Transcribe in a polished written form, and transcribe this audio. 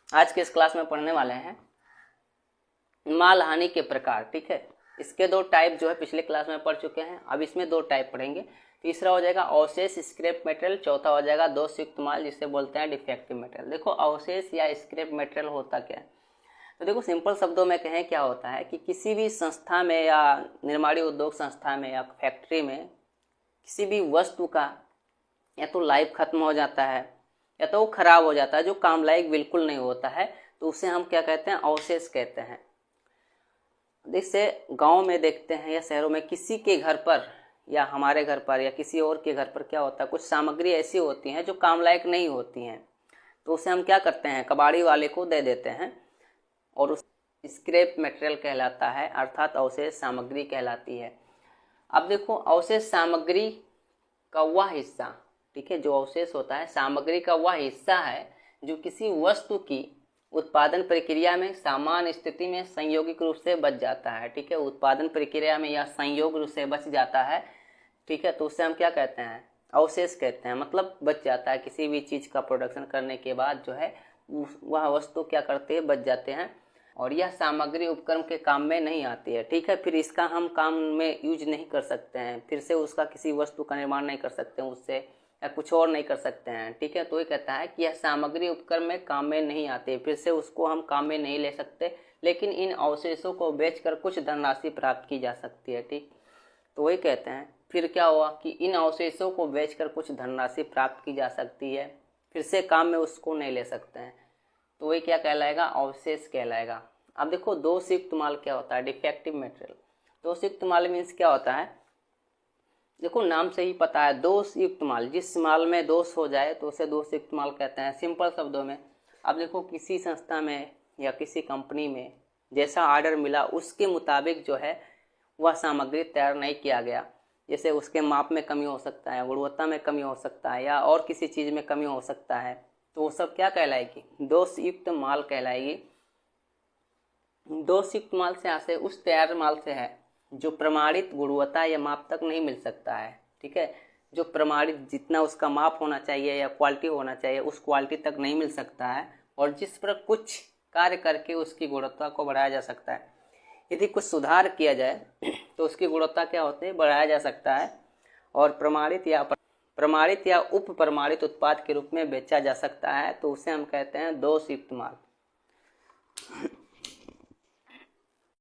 आज के इस क्लास में पढ़ने वाले हैं माल हानि के प्रकार। ठीक है, इसके दो टाइप जो है पिछले क्लास में पढ़ चुके हैं, अब इसमें दो टाइप पढ़ेंगे। तीसरा हो जाएगा अवशेष स्क्रैप मटेरियल, चौथा हो जाएगा दोषयुक्त माल जिसे बोलते हैं डिफेक्टिव मटेरियल। देखो अवशेष या स्क्रैप मटेरियल होता क्या है, तो देखो सिंपल शब्दों में कहें क्या होता है कि किसी भी संस्था में या निर्माणी उद्योग संस्था में या फैक्ट्री में किसी भी वस्तु का या तो लाइफ खत्म हो जाता है या तो वो खराब हो जाता है, जो काम लायक बिल्कुल नहीं होता है, तो उसे हम क्या कहते हैं, अवशेष कहते हैं। जैसे गांव में देखते हैं या शहरों में किसी के घर पर या हमारे घर पर या किसी और के घर पर क्या होता है, कुछ सामग्री ऐसी होती हैं जो काम लायक नहीं होती हैं, तो उसे हम क्या करते हैं, कबाड़ी वाले को दे देते हैं और उस स्क्रैप मटेरियल कहलाता है, अर्थात अवशेष सामग्री कहलाती है। अब देखो अवशेष सामग्री का वह हिस्सा, ठीक है, जो अवशेष होता है सामग्री का वह हिस्सा है जो किसी वस्तु की उत्पादन प्रक्रिया में सामान्य स्थिति में संयोगिक रूप से बच जाता है। ठीक है, उत्पादन प्रक्रिया में यह संयोग रूप से बच जाता है। ठीक है, तो उससे हम क्या कहते हैं, अवशेष कहते हैं, मतलब बच जाता है। किसी भी चीज़ का प्रोडक्शन करने के बाद जो है वह वस्तु क्या करते हैं, बच जाते हैं और यह सामग्री उपकरण के काम में नहीं आती है। ठीक है, फिर इसका हम काम में यूज नहीं कर सकते हैं, फिर से उसका किसी वस्तु का निर्माण नहीं कर सकते हैं उससे, या कुछ और नहीं कर सकते हैं। ठीक है, तो ये कहता है कि यह सामग्री उपकरण में काम में नहीं आती, फिर से उसको हम काम में नहीं ले सकते, लेकिन इन अवशेषों को बेचकर कुछ धनराशि प्राप्त की जा सकती है। ठीक, तो वही कहते हैं फिर क्या हुआ कि इन अवशेषों को बेचकर कुछ धनराशि प्राप्त की जा सकती है, फिर से काम में उसको नहीं ले सकते हैं, तो वही क्या कहलाएगा, अवशेष कहलाएगा। अब देखो दोषयुक्त माल क्या होता है, डिफेक्टिव मटेरियल। दोषयुक्त माल मीन्स क्या होता है, देखो नाम से ही पता है, दोषयुक्त माल, जिस माल में दोष हो जाए तो उसे दोषयुक्त माल कहते हैं, सिंपल शब्दों में। अब देखो किसी संस्था में या किसी कंपनी में जैसा ऑर्डर मिला उसके मुताबिक जो है वह सामग्री तैयार नहीं किया गया, जैसे उसके माप में कमी हो सकता है, गुणवत्ता में कमी हो सकता है या और किसी चीज़ में कमी हो सकता है, तो वो सब क्या कहलाएगी, दोषयुक्त माल कहलाएगी। दोषयुक्त माल से आशय उस तैयार माल से है जो प्रमाणित गुणवत्ता या माप तक नहीं मिल सकता है। ठीक है, जो प्रमाणित जितना उसका माप होना चाहिए या क्वालिटी होना चाहिए उस क्वालिटी तक नहीं मिल सकता है, और जिस पर कुछ कार्य करके उसकी गुणवत्ता को बढ़ाया जा सकता है। यदि कुछ सुधार किया जाए तो उसकी गुणवत्ता क्या होती है, बढ़ाया जा सकता है, और प्रमाणित या उप प्रमाणित उत्पाद के रूप में बेचा जा सकता है, तो उसे हम कहते हैं दोषयुक्त माल।